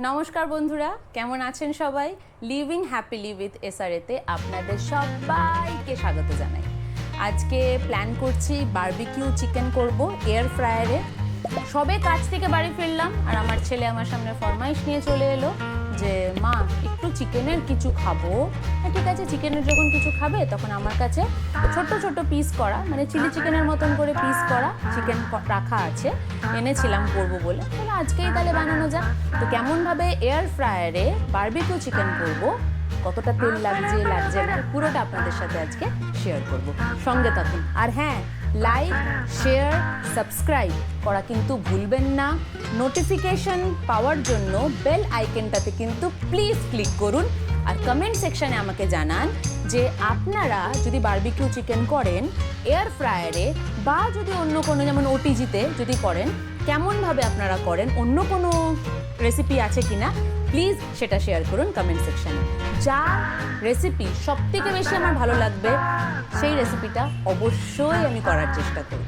নমস্কার বন্ধুরা, কেমন আছেন সবাই? লিভিং হ্যাপিলি উইথ এসআরএতে আপনাদের সবাইকে স্বাগত জানাই। আজকে প্ল্যান করছি বারবিকিউ চিকেন করব এয়ার ফ্রায়ারে। সবে কাজ থেকে বাড়ি ফিরলাম আর আমার ছেলে আমার সামনে ফরমাইশ নিয়ে চলে এলো যে মা একটু চিকেনের কিছু খাবো। ঠিক আছে, চিকেনের যখন কিছু খাবে তখন আমার কাছে ছোট্ট ছোট্ট পিস করা, মানে চিলি চিকেনের মতন করে পিস করা চিকেন রাখা আছে, এনেছিলাম করবো বলে। তাহলে আজকেই তাহলে বানানো যাক। তো কেমনভাবে এয়ার ফ্রায়ারে বারবিকিউ চিকেন করব, কতটা তেল লাগছে না, পুরোটা আপনাদের সাথে আজকে শেয়ার করব। সঙ্গে থাকুন। আর হ্যাঁ, লাইক, শেয়ার, সাবস্ক্রাইব করা কিন্তু ভুলবেন না। নোটিফিকেশন পাওয়ার জন্য বেল আইকনটাতে কিন্তু প্লিজ ক্লিক করুন। আর কমেন্ট সেকশানে আমাকে জানান যে আপনারা যদি বারবিকিউ চিকেন করেন এয়ার ফ্রায়ারে বা যদি অন্য কোনো, যেমন ওটিজিতে যদি করেন, কেমনভাবে আপনারা করেন, অন্য কোনো রেসিপি আছে কিনা প্লিজ সেটা শেয়ার করুন কমেন্ট সেকশানে। যা রেসিপি সবথেকে বেশি আমার ভালো লাগবে সেই রেসিপিটা অবশ্যই আমি করার চেষ্টা করব।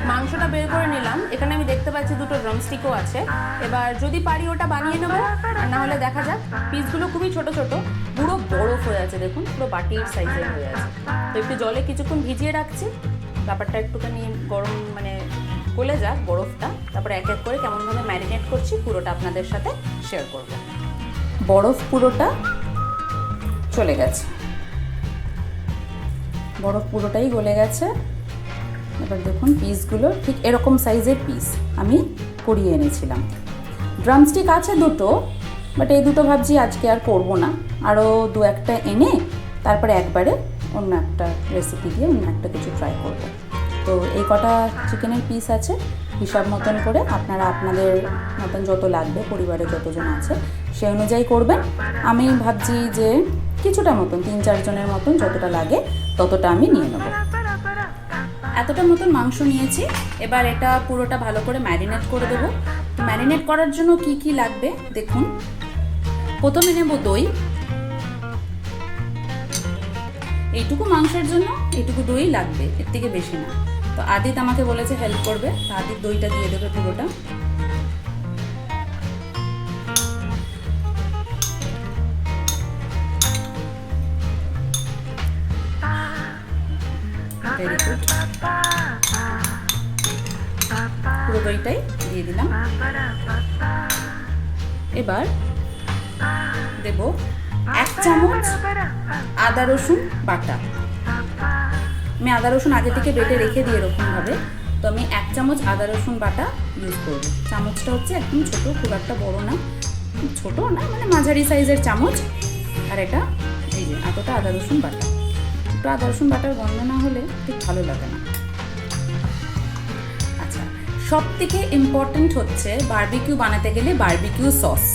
মাংসটা বের করে নিলাম। এখানে আমি দেখতে পাচ্ছি দুটো ড্রামস্টিকও আছে। এবার যদি পারি ওটা বানিয়ে নেবো, আর না হলে দেখা যাক। পিসগুলো খুবই ছোট ছোট, পুরো বরফ হয়ে আছে, দেখুন পুরো বাটির সাইজের হয়ে আছে। তো একটু জলে কিছুক্ষণ ভিজিয়ে রাখছি, ব্যাপারটা একটুখানি গরম মানে গলে যাক বরফটা, তারপরে এক এক করে কেমনভাবে ম্যারিনেট করছি পুরোটা আপনাদের সাথে শেয়ার করব। বরফ পুরোটা চলে গেছে, বরফ পুরোটাই গলে গেছে। এবার দেখুন পিসগুলো ঠিক এরকম সাইজের পিস আমি করিয়ে এনেছিলাম। ড্রামস্টিক আছে দুটো, বাট এই দুটো ভাবছি আজকে আর করব না, আরও দু একটা এনে তারপরে একবারে অন্য একটা রেসিপি দিয়ে অন্য একটা কিছু ট্রাই করব। তো এই কটা চিকেনের পিস আছে, হিসাব মতন করে আপনারা আপনাদের মতন যত লাগবে, পরিবারে যতজন আছে সেই অনুযায়ী করবেন। আমি ভাবছি যে কিছুটা মতন 3-4 জনের মতন যতটা লাগে ততটা আমি নিয়ে নেব। এতটা মতন মাংস নিয়েছি। এবার এটা পুরোটা ভালো করে ম্যারিনেট করে দেবো। ম্যারিনেট করার জন্য কি কি লাগবে দেখুন। প্রথমে নেব দই। এইটুকু মাংসের জন্য এইটুকু দই লাগবে, এর থেকে বেশি না। তো আদিত আমাকে বলেছে হেল্প করবে, তো আদিত দইটা দিয়ে দেবে পুরোটা। ভেরি গুড, পুরো দইটাই দিয়ে দিলাম। এবার দেব 1 চামচ আদা রসুন বাটা। আমি আদা রসুন আগে থেকে বেটে রেখে দিই এরকমভাবে। তো আমি 1 চামচ আদা রসুন বাটা ইউজ করব। চামচটা হচ্ছে একদম ছোটো, খুব একটা বড় না, ছোটো না মানে মাঝারি সাইজের চামচ। আর এটা এই যে এতটা আদা রসুন বাটা। একটু আদা রসুন বাটার গন্ধ না হলে ঠিক ভালো লাগে না। আচ্ছা, সব থেকে ইম্পর্টেন্ট হচ্ছে বারবিকিউ বানাতে গেলে বারবিকিউ সস।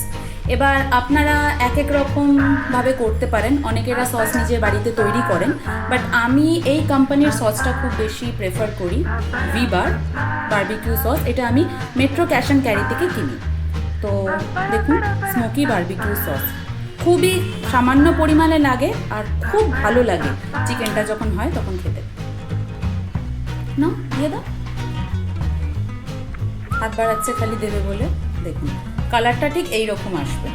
এবার আপনারা এক এক রকমভাবে করতে পারেন, অনেকেরা সস নিজের বাড়িতে তৈরি করেন, বাট আমি এই কোম্পানির সসটা খুব বেশি প্রেফার করি, ভিবার বারবিকিউ সস। এটা আমি মেট্রো ক্যাশ অ্যান্ড ক্যারি থেকে কিনি। তো দেখুন, স্মোকি বারবিকিউ সস খুবই সামান্য পরিমাণে লাগে আর খুব ভালো লাগে চিকেনটা যখন হয় তখন খেতে। না দিয়ে দাও, হাত বাড়াচ্ছে খালি দেবে বলে। দেখুন কালারটা ঠিক এইরকম আসবে।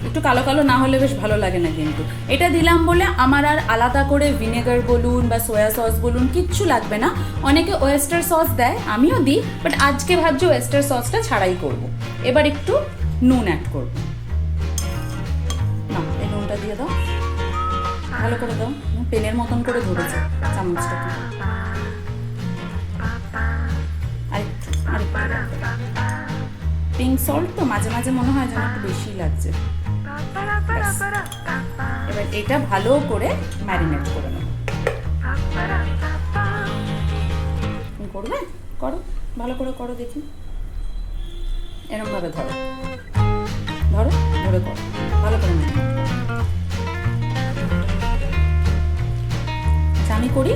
একটু কালো কালো না হলে বেশ ভালো লাগে না। কিন্তু এটা দিলাম বলে আমার আর আলাদা করে ভিনেগার বলুন বা সয়া সস বলুন কিচ্ছু লাগবে না। অনেকে ওয়েস্টার সস দেয়, আমিও দিই, বাট আজকে ভাবছি ওয়েস্টার সসটা ছাড়াই করব। এবার একটু নুন অ্যাড করব। না, এই নুনটা দিয়ে দাও, ভালো করে দাও, পেনের মতন করে ধরেছে চামচটাকে। পিঙ্ক সল্ট তো মাঝে মাঝে মনে হয় যেন একটু বেশি লাগছে। এবার এটা ভালো করে ম্যারিনেট করে নেব। করবে, করো, ভালো করে করো, দেখি এরকম ভাবে ধরো ধরো ধরে করো, ভালো করে ম্যারিনেট। আচ্ছা আমি করি,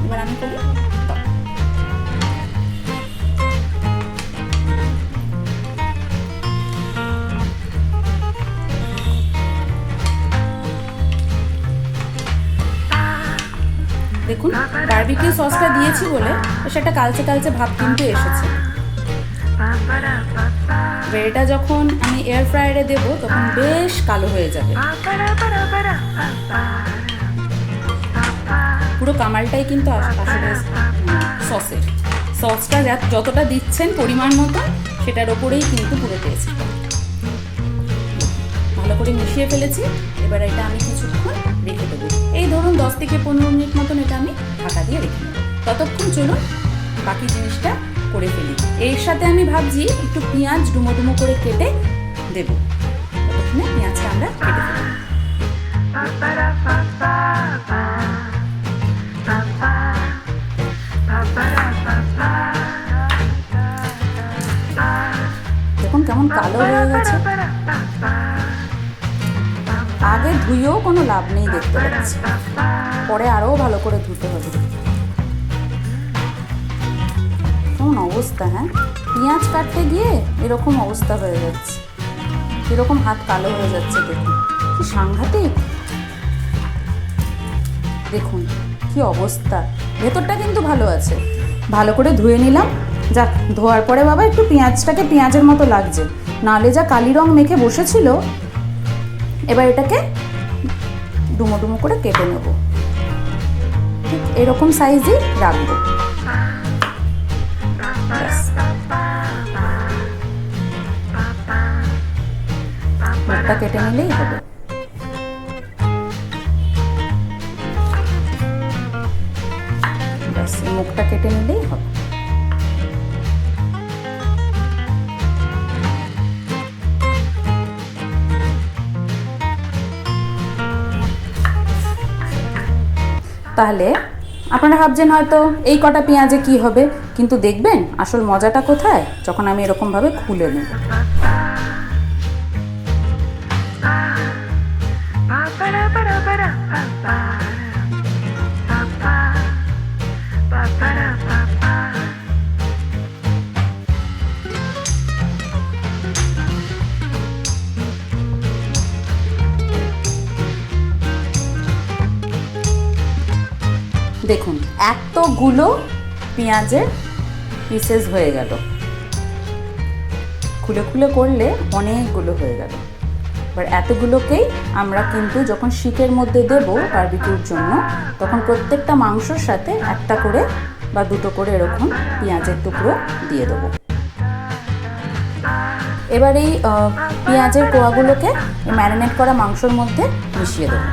এবার আমি করি। দেখুন বারবিকিউ সসটা দিয়েছি বলে সেটা কালচে কালচে ভাব কিন্তু এসেছে। এটা যখন আমি এয়ার ফ্রায়ারে দেবো তখন বেশ কালো হয়ে যাবে। পুরো কামালটাই কিন্তু আসলে সসটা যতটা দিচ্ছেন পরিমাণ মতো সেটার ওপরেই কিন্তু পুরো টেস্ট। ভালো করে মিশিয়ে ফেলেছি। এবার এটা আমি কিছুক্ষণ রেখে দেবো, এই ধরুন 10 থেকে 15 মিনিট মতন এটা আমি ঢাকা দিয়ে রেখে দেবো। ততক্ষণ চলুন বাকি জিনিসটা করে ফেলি। এর সাথে আমি ভাবছি একটু পেঁয়াজ ডুমো ডুমো করে কেটে দেবো। ততক্ষণে পেঁয়াজটা আমরা কেটে ফেলি। দেখুন কেমন কালো হয়ে গেছে। আগে ধুয়েও কোনো লাভ নেই দেখতে পাচ্ছি, পরে আরও ভালো করে ধুতে হবে। কেমন অবস্থা, হ্যাঁ পেঁয়াজ কাটতে গিয়ে এরকম অবস্থা হয়ে যাচ্ছে, এরকম হাত কালো হয়ে যাচ্ছে। দেখুন কি সাংঘাতিক, দেখুন কি অবস্থা। ভেতরটা কিন্তু ভালো আছে। ভালো করে ধুয়ে নিলাম। যাক, ধোয়ার পরে বাবা একটু পেঁয়াজটাকে পেঁয়াজের মতো লাগছে, নালে যা কালি রং মেখে বসেছিল। এবার এটাকে ডুমো ডুমো করে কেটে নেব, ঠিক এরকম সাইজই রাখবো। মুখটা কেটে নিলেই হবে। ব্যাস, মুখটা কেটে নিলেই হবে। তাহলে আপনারা ভাবছেন হয়তো এই কটা পেঁয়াজে কি হবে, কিন্তু দেখবেন আসল মজাটা কোথায়, যখন আমি এরকমভাবে খুলে নেব। দেখুন এতগুলো পেঁয়াজের পিসেস হয়ে গেল, খুলে খুলে করলে অনেকগুলো হয়ে গেল। এবার এতগুলোকেই আমরা কিন্তু যখন শিকের মধ্যে দেব বারবিকিউর জন্য, তখন প্রত্যেকটা মাংসর সাথে একটা করে বা দুটো করে এরকম পেঁয়াজের টুকরো দিয়ে দেবো। এবার এই পেঁয়াজের কোয়াগুলোকে ম্যারিনেট করা মাংসর মধ্যে মিশিয়ে দেবো।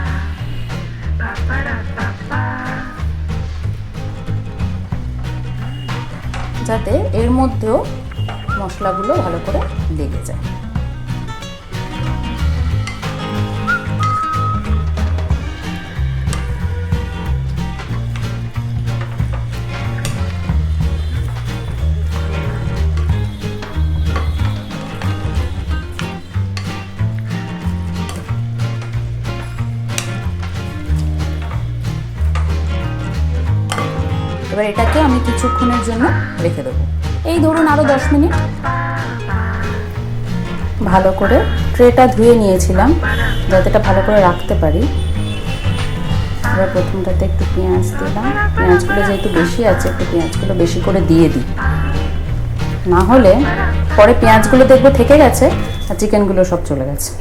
যাতে এর মধ্যেও মশলাগুলো ভালো করে লেগে যায়। এবার এটাকে আমি কিছুক্ষণের জন্য রেখে দেবো, এই ধরুন আরও 10 মিনিট। ভালো করে ট্রেটা ধুয়ে নিয়েছিলাম যাতে এটা ভালো করে রাখতে পারি। এবার প্রথমটাতে একটু পেঁয়াজ দিলাম। পেঁয়াজগুলো যেহেতু বেশি আছে, একটু পেঁয়াজগুলো বেশি করে দিয়ে দিই, না হলে পরে পেঁয়াজগুলো দেখবো থেকে গেছে আর চিকেনগুলো সব চলে গেছে।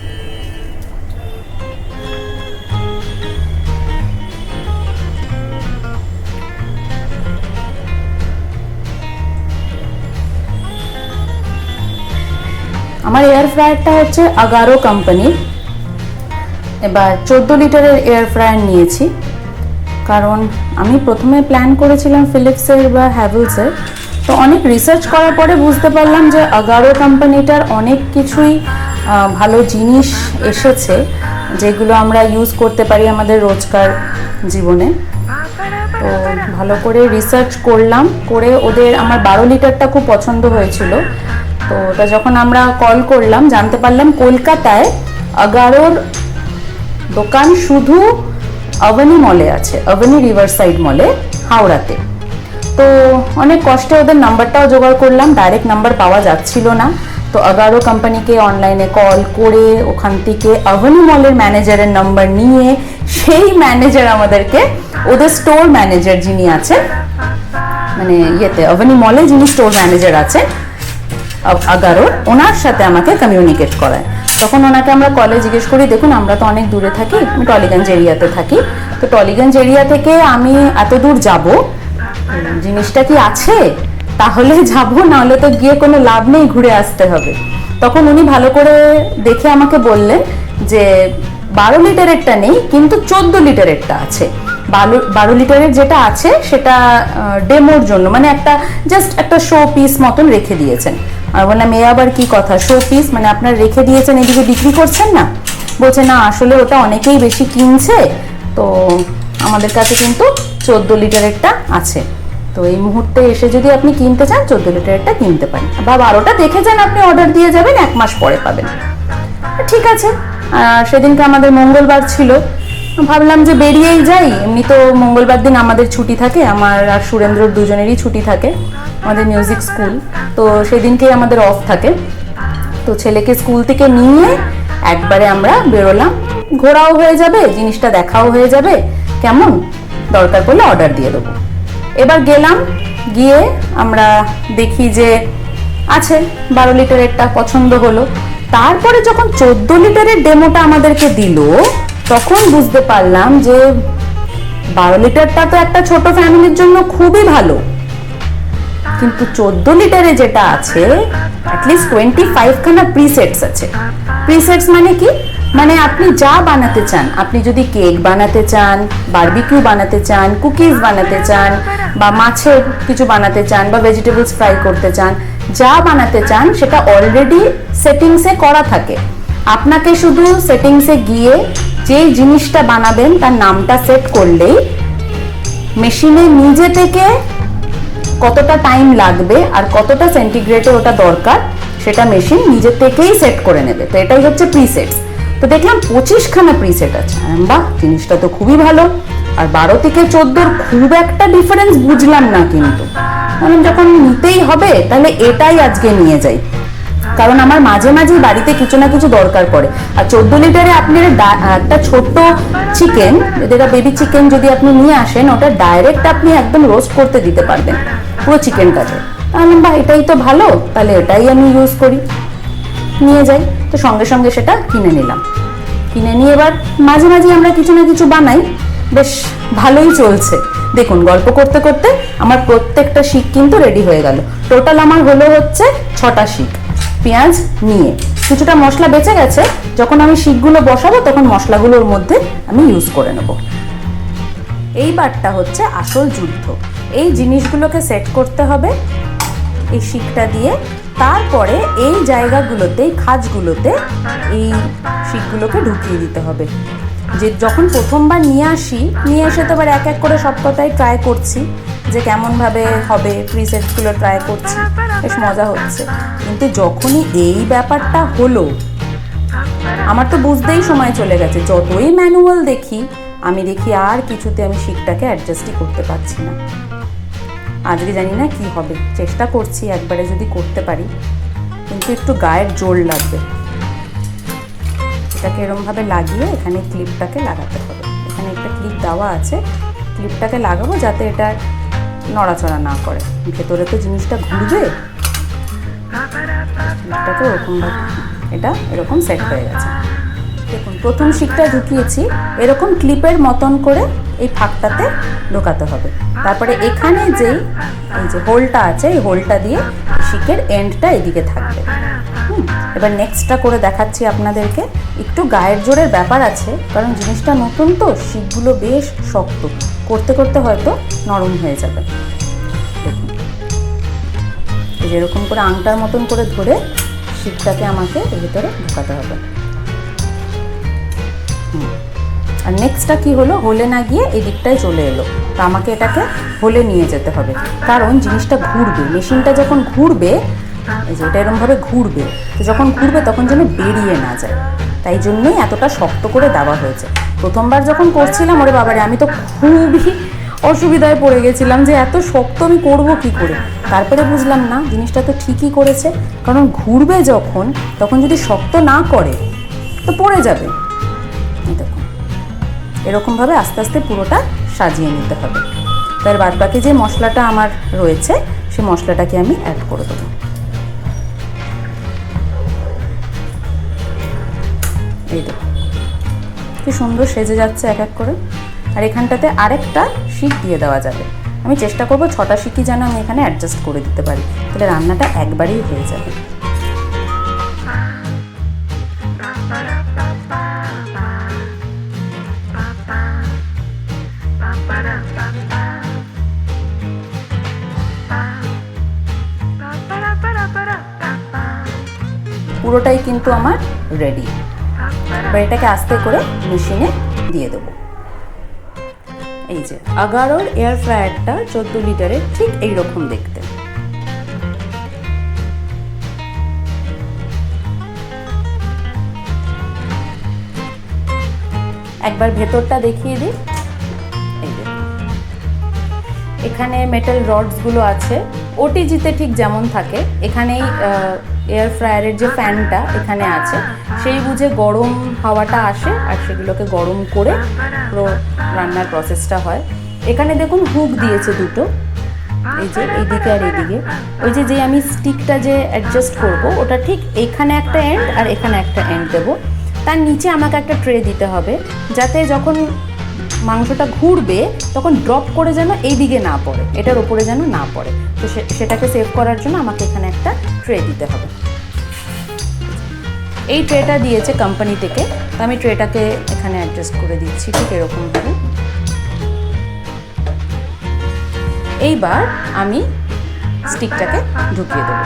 আমার এয়ার ফ্রায়ারটা হচ্ছে আগারো কোম্পানির। এবার 14 লিটারের এয়ার ফ্রায়ার নিয়েছি, কারণ আমি প্রথমে প্ল্যান করেছিলাম ফিলিপসের বা হ্যাভেলসের। তো অনেক রিসার্চ করার পরে বুঝতে পারলাম যে আগারো কোম্পানিটার অনেক কিছুই ভালো জিনিস এসেছে, যেগুলো আমরা ইউজ করতে পারি আমাদের রোজকার জীবনে। তো ভালো করে রিসার্চ করলাম, করে ওদের আমার 12 লিটারটা খুব পছন্দ হয়েছিল। তো ওটা যখন আমরা কল করলাম জানতে পারলাম কলকাতায় আগারোর দোকান শুধু অবনী মলে আছে, অবনী রিভারসাইড মলে, হাওড়াতে। তো অনেক কষ্টে ওদের নাম্বারটাও জোগাড় করলাম, ডাইরেক্ট নাম্বার পাওয়া যাচ্ছিল না। তো আগারো কোম্পানিকে অনলাইনে কল করে ওখান থেকে অবনী মলের ম্যানেজারের নাম্বার নিয়ে সেই ম্যানেজার আমাদেরকে, ওদের স্টোর ম্যানেজার যিনি আছেন, মানে ইয়েতে অবনী মলে যিনি স্টোর ম্যানেজার আছেন আগারোর, ওনার সাথে আমাকে কমিউনিকেট করায়। তখন ওনাকে আমরা কলে জিজ্ঞেস করি, দেখুন আমরা তো অনেক দূরে থাকি, আমি টলিগঞ্জ এরিয়াতে থাকি, তো টলিগঞ্জ এরিয়া থেকে আমি এত দূর যাব, জিনিসটা কি আছে? তাহলে যাব, নাহলে তো গিয়ে কোনো লাভ নেই, ঘুরে আসতে হবে। তখন উনি ভালো করে দেখে আমাকে বললেন যে 12 লিটারেরটা নেই, কিন্তু 14 লিটারেরটা আছে। 12 লিটারের যেটা আছে সেটা ডেমোর জন্য, মানে একটা জাস্ট একটা শো পিস মতন রেখে দিয়েছেন। আর বললাম এ আবার কি কথা, শো পিস মানে আপনার রেখে দিয়েছেন, এদিকে বিক্রি করছেন না? বলছে না, আসলে ওটা অনেকেই বেশি কিনছে, তো আমাদের কাছে কিন্তু 14 লিটারেরটা আছে, তো এই মুহূর্তে এসে যদি আপনি কিনতে চান 14 লিটারেরটা কিনতে পারেন, বা 12টা দেখে যান, আপনি অর্ডার দিয়ে যাবেন, 1 মাস পরে পাবেন। ঠিক আছে। সেদিনকে আমাদের মঙ্গলবার ছিল, ভাবলাম যে বেরিয়েই যাই, এমনি তো মঙ্গলবার দিন আমাদের ছুটি থাকে, আমার আর সুরেন্দ্রর দুজনেরই ছুটি থাকে, আমাদের মিউজিক স্কুল, তো সেদিনকে আমাদের অফ থাকে। তো ছেলেকে স্কুল থেকে নিয়ে একবারে আমরা বেরোলাম, ঘোরাও হয়ে যাবে, জিনিসটা দেখাও হয়ে যাবে, কেমন, দরকার পড়লে অর্ডার দিয়ে দেবো। এবার গেলাম, গিয়ে আমরা দেখি যে আছে 12 লিটারেরটা, পছন্দ হলো। তারপরে যখন 14 লিটারের ডেমোটা আমাদেরকে দিল, তখন বুঝতে পারলাম যে 12 লিটারটা তো একটা ছোট ফ্যামিলির জন্য খুবই ভালো, কিন্তু 14 লিটারে যেটা আছে অ্যাটলিস্ট 25 খানা প্রিসেটস আছে। প্রিসেটস মানে কি? মানে আপনি যা বানাতে চান, আপনি যদি কেক বানাতে চান, বারবিকিউ বানাতে চান, কুকিজ বানাতে চান, বা মাছের কিছু বানাতে চান, বা ভেজিটেবলস ফ্রাই করতে চান, যা বানাতে চান সেটা অলরেডি সেটিংসে করা থাকে। আপনাকে শুধু সেটিংসে গিয়ে যে জিনিসটা বানাবেন তার নামটা সেট করলেই মেশিনে নিজে থেকে কতটা টাইম লাগবে আর কতটা সেন্টিগ্রেডে ওটা দরকার সেটা মেশিন নিজে থেকেই সেট করে নেবে। তো এটাই হচ্ছে প্রিসেটস। তো দেখলাম 25 খানা প্রিসেট আছে, বাহ, জিনিসটা তো খুবই ভালো। আর 12 থেকে 14 খুব একটা ডিফারেন্স বুঝলাম না, কিন্তু যখন নিতেই হবে তাহলে এটাই আজকে নিয়ে যাই, কারণ আমার মাঝে মাঝে বাড়িতে কিছু না কিছু দরকার পড়ে। আর 14 লিটারে আপনি একটা ছোট্ট চিকেন, যেটা বেবি চিকেন যদি আপনি নিয়ে আসেন, ওটা ডাইরেক্ট আপনি একদম রোস্ট করতে দিতে পারবেন পুরো চিকেনটাকে। আমি বা এটাই তো ভালো, তাহলে এটাই আমি ইউজ করি, নিয়ে যাই। তো সঙ্গে সঙ্গে সেটা কিনে নিলাম, কিনে নিয়ে এবার মাঝে মাঝে আমরা কিছু না কিছু বানাই, বেশ ভালোই চলছে। দেখুন, গল্প করতে করতে আমার প্রত্যেকটা শিক কিন্তু রেডি হয়ে গেল। টোটাল আমার হলো হচ্ছে 6টা শিক। পেঁয়াজ নিয়ে কিছুটা মশলা বেঁচে গেছে, যখন আমি শিকগুলো বসাবো তখন মশলাগুলোর মধ্যে আমি ইউজ করে নেব। এইবারটা হচ্ছে আসল যুদ্ধ, এই জিনিসগুলোকে সেট করতে হবে এই শিকটা দিয়ে, তারপরে এই জায়গাগুলোতে, এই খাঁজগুলোতে এই শিকগুলোকে ঢুকিয়ে দিতে হবে। যে যখন প্রথমবার নিয়ে আসি, নিয়ে এসে তো এবার এক এক করে সব কথাই ট্রাই করছি যে কেমনভাবে হবে, প্রিসেটগুলো ট্রাই করছি, বেশ মজা হচ্ছে। কিন্তু যখনই এই ব্যাপারটা হলো, আমার তো বুঝতেই সময় চলে গেছে। যতই ম্যানুয়াল দেখি, আমি দেখি আর কিছুতে আমি শিকটাকে অ্যাডজাস্টই করতে পারছি না। আজকে জানি না কি হবে, চেষ্টা করছি একবারে যদি করতে পারি, কিন্তু একটু গায়ের জোর লাগবে। এটাকে এরমভাবে লাগিয়ে এখানে ক্লিপটাকে লাগাতে হবে। এখানে একটা ক্লিপ দেওয়া আছে, ক্লিপটাকে লাগাবো যাতে এটা নড়াচড়া না করে। ভেতরে তো জিনিসটা ঘুরবে, ক্লিপটাকে ওরকমভাবে, এটা এরকম সেট হয়ে গেছে। দেখুন, প্রথম শিকটা ঢুকিয়েছি, এরকম ক্লিপের মতন করে এই ফাঁকটাতে ঢোকাতে হবে। তারপরে এখানে যেই এই যে হোলটা আছে, এই হোলটা দিয়ে শিকের এন্ডটা এদিকে থাকবে। এবার নেক্সটটা করে দেখাচ্ছি আপনাদেরকে। একটু গায়ের জোরের ব্যাপার আছে, কারণ জিনিসটা নতুন তো, শিকগুলো বেশ শক্ত, করতে করতে হয়তো নরম হয়ে যাবে। দেখুন, এই যেরকম করে আংটার মতন করে ধরে শিকটাকে আমাকে এর ভিতরে ঢোকাতে হবে। আর নেক্সটটা কি হলো, হোলে না গিয়ে এই দিকটায় চলে এলো, তো আমাকে এটাকে হোলে নিয়ে যেতে হবে, কারণ জিনিসটা ঘুরবে। মেশিনটা যখন ঘুরবে, এই যে এটা এরকমভাবে ঘুরবে, তো যখন ঘুরবে তখন যেন বেরিয়ে না যায়, তাই জন্যই এতটা শক্ত করে দেওয়া হয়েছে। প্রথমবার যখন করছিলাম, ওরে বাবারে, আমি তো খুবই অসুবিধায় পড়ে গেছিলাম যে এত শক্ত আমি করবো কি করে। তারপরে বুঝলাম না, জিনিসটা তো ঠিকই করেছে, কারণ ঘুরবে যখন, তখন যদি শক্ত না করে তো পড়ে যাবে। এরকমভাবে আস্তে আস্তে পুরোটা সাজিয়ে নিতে হবে। তার বাদ বাকি যে মশলাটা আমার রয়েছে সেই মশলাটাকে আমি অ্যাড করে দেবো। এই দেখো কি সুন্দর সেজে যাচ্ছে এক এক করে। আর এখানটাতে আরেকটা শিক দিয়ে দেওয়া যাবে। আমি চেষ্টা করবো 6টা শিকই যেন আমি এখানে অ্যাডজাস্ট করে দিতে পারি, তাহলে রান্নাটা একবারেই হয়ে যাবে। পুরোটাই কিন্তু আমার রেডি। এবার এটাকে আস্তে করে মেশিনে দিয়ে দেবো। এই যে আগারোর এয়ার ফ্রায়ারটা 14 লিটারের, ঠিক এইরকম দেখতে। একবার ভেতরটা দেখিয়ে দিই। এই যে এখানে মেটাল রডসগুলো আছে, ওটিজিতে ঠিক যেমন থাকে এখানেই এয়ার ফ্রায়ারের যে ফ্যানটা এখানে আছে, সেই বুঝে গরম হাওয়াটা আসে আর সেগুলোকে গরম করে পুরো রান্নার প্রসেসটা হয়। এখানে দেখুন হুক দিয়েছে দুটো, এই যে এইদিকে আর এইদিকে। ওই যে আমি স্টিকটা যে অ্যাডজাস্ট করব ওটা ঠিক এখানে একটা এন্ড আর এখানে একটা এন্ড দেবো। তার নিচে আমাকে একটা ট্রে দিতে হবে, যাতে যখন মাংসটা ঘুরবে তখন ড্রপ করে যেন এই দিকে না পড়ে, এটার ওপরে যেন না পড়ে। তো সেটাকে সেভ করার জন্য আমাকে এখানে একটা ট্রে দিতে হবে। এই ট্রেটা দিয়েছে কোম্পানি থেকে, তো আমি ট্রেটাকে এখানে অ্যাডজাস্ট করে দিচ্ছি ঠিক এরকমভাবে। এইবার আমি স্টিকটাকে ঢুকিয়ে দেবো।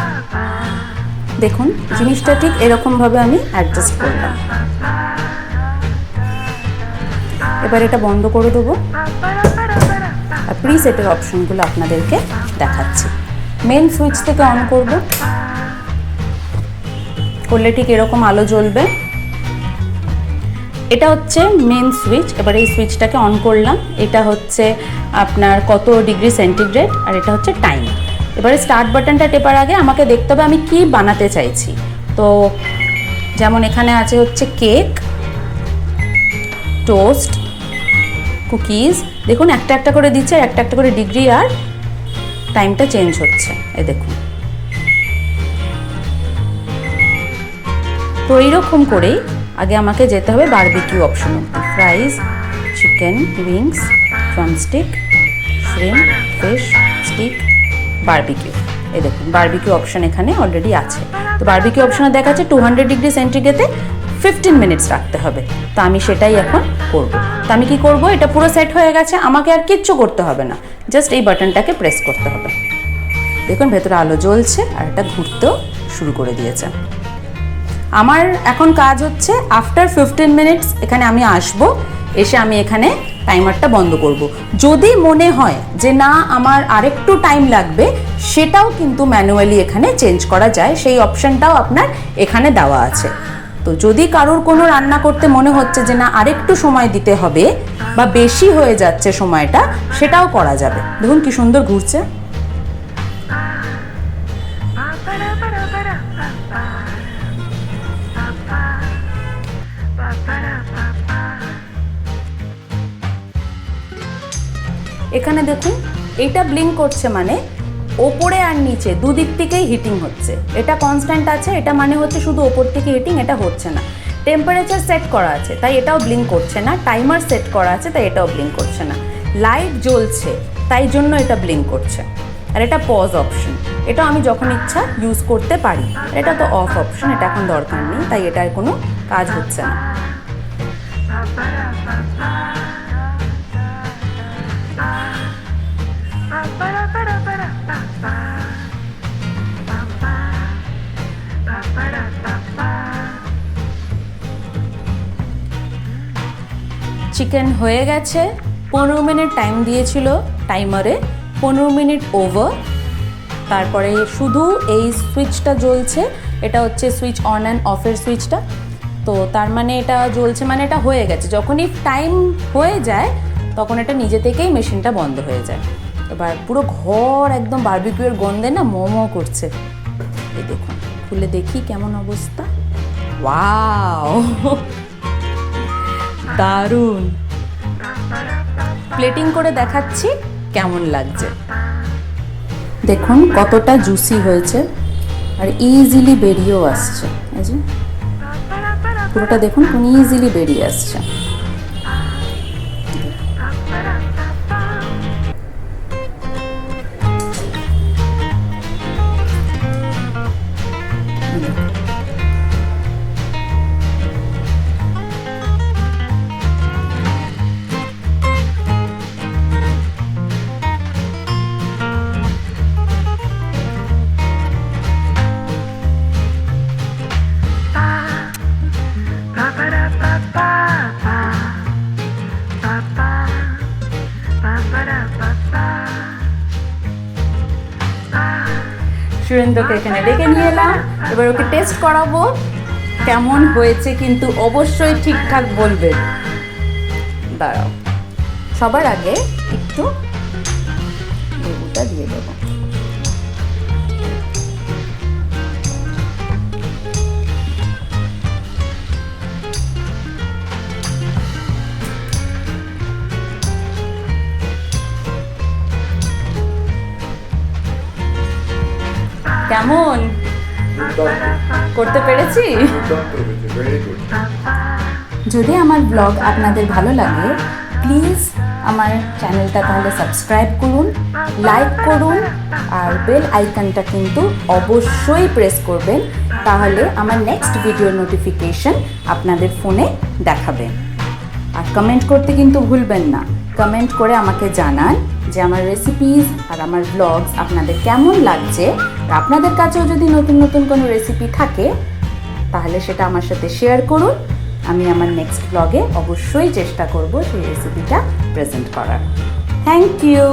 দেখুন জিনিসটা ঠিক এরকমভাবে আমি অ্যাডজাস্ট করলাম। এবার এটা বন্ধ করে দেবো আর প্রিসেটের অপশনগুলো আপনাদেরকে দেখাচ্ছি। মেন সুইচ থেকে অন করব, করলে ঠিক এরকম আলো জ্বলবে। এটা হচ্ছে মেন সুইচ। এবার এই সুইচটাকে অন করলাম। এটা হচ্ছে আপনার কত ডিগ্রি সেন্টিগ্রেড আর এটা হচ্ছে টাইম। এবারে স্টার্ট বাটনটা টেপার আগে আমাকে দেখতে হবে আমি কি বানাতে চাইছি। তো যেমন এখানে আছে হচ্ছে কেক, টোস্ট, কুকিজ। দেখুন একটা একটা করে দিচ্ছে, একটা একটা করে ডিগ্রি আর টাইমটা চেঞ্জ হচ্ছে। এই দেখুন। তো এইরকম করেই আগে আমাকে যেতে হবে বারবিকিউ অপশন অব্দি। ফ্রাইজ, chicken, wings, drumstick, shrimp, fish, stick, barbecue. এই দেখুন বারবিকিউ অপশন এখানে অলরেডি আছে। তো বারবিকিউ অপশনে দেখাচ্ছে 200 ডিগ্রি সেন্টিগ্রেডে 15 মিনিটস রাখতে হবে। তো আমি সেটাই এখন করব। তো আমি কি করব, এটা পুরো সেট হয়ে গেছে, আমাকে আর কিচ্ছু করতে হবে না, জাস্ট এই বাটনটাকে প্রেস করতে হবে। দেখুন ভেতরে আলো জ্বলছে আর এটা ঘুরতেও শুরু করে দিয়েছে। আমার এখন কাজ হচ্ছে আফটার 15 মিনিটস এখানে আমি আসব, এসে আমি এখানে টাইমারটা বন্ধ করব। যদি মনে হয় যে না আমার আরেকটু টাইম লাগবে, সেটাও কিন্তু ম্যানুয়ালি এখানে চেঞ্জ করা যায়, সেই অপশনটাও আপনার এখানে দেওয়া আছে। তো যদি কারোর কোনো রান্না করতে মনে হচ্ছে যে না আরেকটু সময় দিতে হবে বা বেশি হয়ে যাচ্ছে সময়টা, সেটাও করা যাবে। দেখুন কি সুন্দর ঘুরছে। এখানে দেখুন এটা ব্লিঙ্ক করছে, মানে ওপরে আর নিচে দুদিক থেকেই হিটিং হচ্ছে। এটা কনস্ট্যান্ট আছে, এটা মানে হচ্ছে শুধু ওপর থেকে হিটিং, এটা হচ্ছে না। টেম্পারেচার সেট করা আছে তাই এটাও ব্লিঙ্ক করছে না, টাইমার সেট করা আছে তাই এটাও ব্লিঙ্ক করছে না, লাইট জ্বলছে তাই জন্য এটা ব্লিঙ্ক করছে। আর এটা পজ অপশন, এটা আমি যখন ইচ্ছা ইউজ করতে পারি। এটা তো অফ অপশন, এটা এখন দরকার নেই, তাই এটার কোনো কাজ হচ্ছে না। চিকেন হয়ে গেছে। 15 মিনিট টাইম দিয়েছিল টাইমারে, 15 মিনিট ওভার। তারপরে শুধু এই সুইচটা জ্বলছে, এটা হচ্ছে সুইচ অন অ্যান্ড অফের সুইচটা। তো তার মানে এটা জ্বলছে, মানে এটা হয়ে গেছে। যখনই টাইম হয়ে যায় তখন এটা নিজে থেকেই মেশিনটা বন্ধ হয়ে যায়। এবার পুরো ঘর একদম বারবিকিউয়ের গন্ধে না মোমো করছে। এই দেখুন, খুলে দেখি কেমন অবস্থা। ওয়াও, দারুণ। প্লেটিং করে দেখাচ্ছি কেমন লাগছে। দেখুন কতটা জুসি হয়েছে আর ইজিলি বেরিয়েও আসছে। এই যে পুরোটা দেখুন কোন ইজিলি বেরিয়ে আসছে। সুরেন্দ্রকে এখানে ডেকে নিয়ে এলাম, এবার ওকে টেস্ট করাবো কেমন হয়েছে, কিন্তু অবশ্যই ঠিকঠাক বলবেন। দাঁড়াও, সবার আগে একটু লেবুটা দিয়ে দেবো। কেমন করতে পেরেছি? যদি আমার ব্লগ আপনাদের ভালো লাগে প্লিজ আমার চ্যানেলটা তাহলে সাবস্ক্রাইব করুন, লাইক করুন আর বেল আইকনটা কিন্তু অবশ্যই প্রেস করবেন, তাহলে আমার নেক্সট ভিডিওর নোটিফিকেশন আপনাদের ফোনে দেখাবে। আর কমেন্ট করতে কিন্তু ভুলবেন না, কমেন্ট করে আমাকে জানান যে আমার রেসিপিস আর আমার ব্লগস আপনাদের কেমন লাগছে। আপনাদের কাছেও যদি নতুন নতুন কোনো রেসিপি থাকে তাহলে সেটা আমার সাথে শেয়ার করুন। আমি আমার নেক্সট ব্লগে অবশ্যই চেষ্টা করব সেই রেসিপিটা প্রেজেন্ট করার। Thank you.